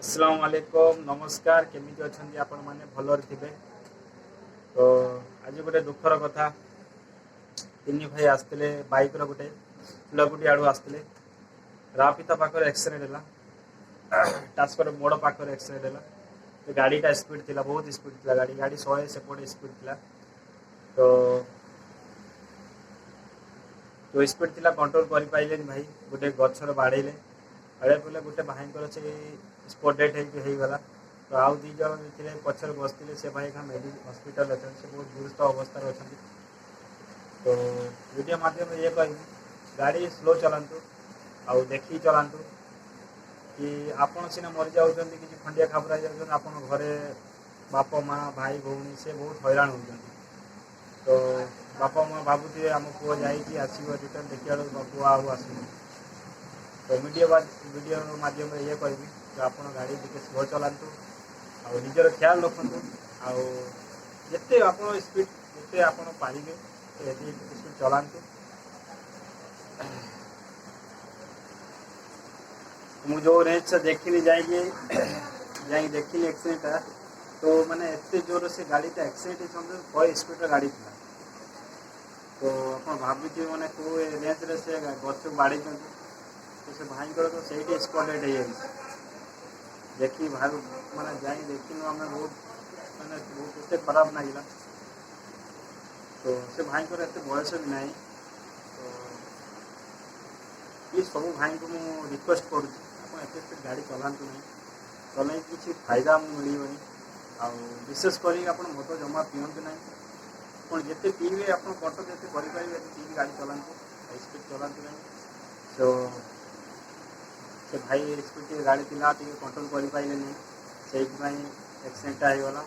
अस्सलाम वालेकुम नमस्कार केमिति अछंती आपण माने भलर थिबे। तो आज गोटे दुखर कथा तीन भाई आसते बाइक रोटे फुलकुटी आड़ू आसते रापिता पाखर एक्सीडेंट है टास्कर मोड़ पाखर एक्सीडेंट है। तो गाड़ीटा स्पीड थी बहुत स्पीड थी गाड़ी गाड़ी 100 सेपटे स्पीड थी। तो जो स्पीड थी कंट्रोल कर पारे भाई गोटे गचर बाड़े बाड़े पड़े गोटे भाई से स्पॉट डेथ होगा। तो आउ दी जन थे पचर बसते से भाई हस्पिटाल अच्छे से बहुत गुरुतर अवस्था अच्छा। तो वीडियो माध्यम ये कह गाड़ी स्लो चलातु आउ देखी चलातु कि आपड़ सीना मरी जाऊँ कि खंडिया खाबरा जाऊँ घरे बाप माँ भाई भौणी से बहुत हैरान होती। तो बापा माँ भावुए आम पुआ जाइए आसो रिटर्न देखा पुआ आस। तो वीडियो माध्यम ये कह आप गाड़ी टे स्लो चलातु आ निजर ख्याल रखु आते आप स्पीड जिते आप पारे स्पीड चलातु। मुझे जो रेंज से देखी जाइए देखी एक्सीडेंटा तो मैंने एत जोर से गाड़ीटा एक्सीडेंट होती 100 स्पीड गाड़ी थी। तो आप भावी मैंने कौ रेंज से गच बाड़ी तो से भाई तो से स्पॉट डेथ हो देखी भाई मैंने जाए देखी आम बहुत मैंने बहुत एत खराब लगे। तो से भाई एत बयस भी ना। तो ये सब भाई को मुझे रिक्वेस्ट करुँ आप स्पीड गाड़ी चलातु ना चल किसी फायदा मिलनी आ विशेषकर आप मत जमा पीयंतु ना जिते पीवे आप कंट्रोल जिते करेंगे पी गाड़ी चलातु स्पीड चलातु ना। तो से भाई स्पीड गाड़ी थी कंट्रोल कर पारे नहीं से एक्सीडेंट होगला।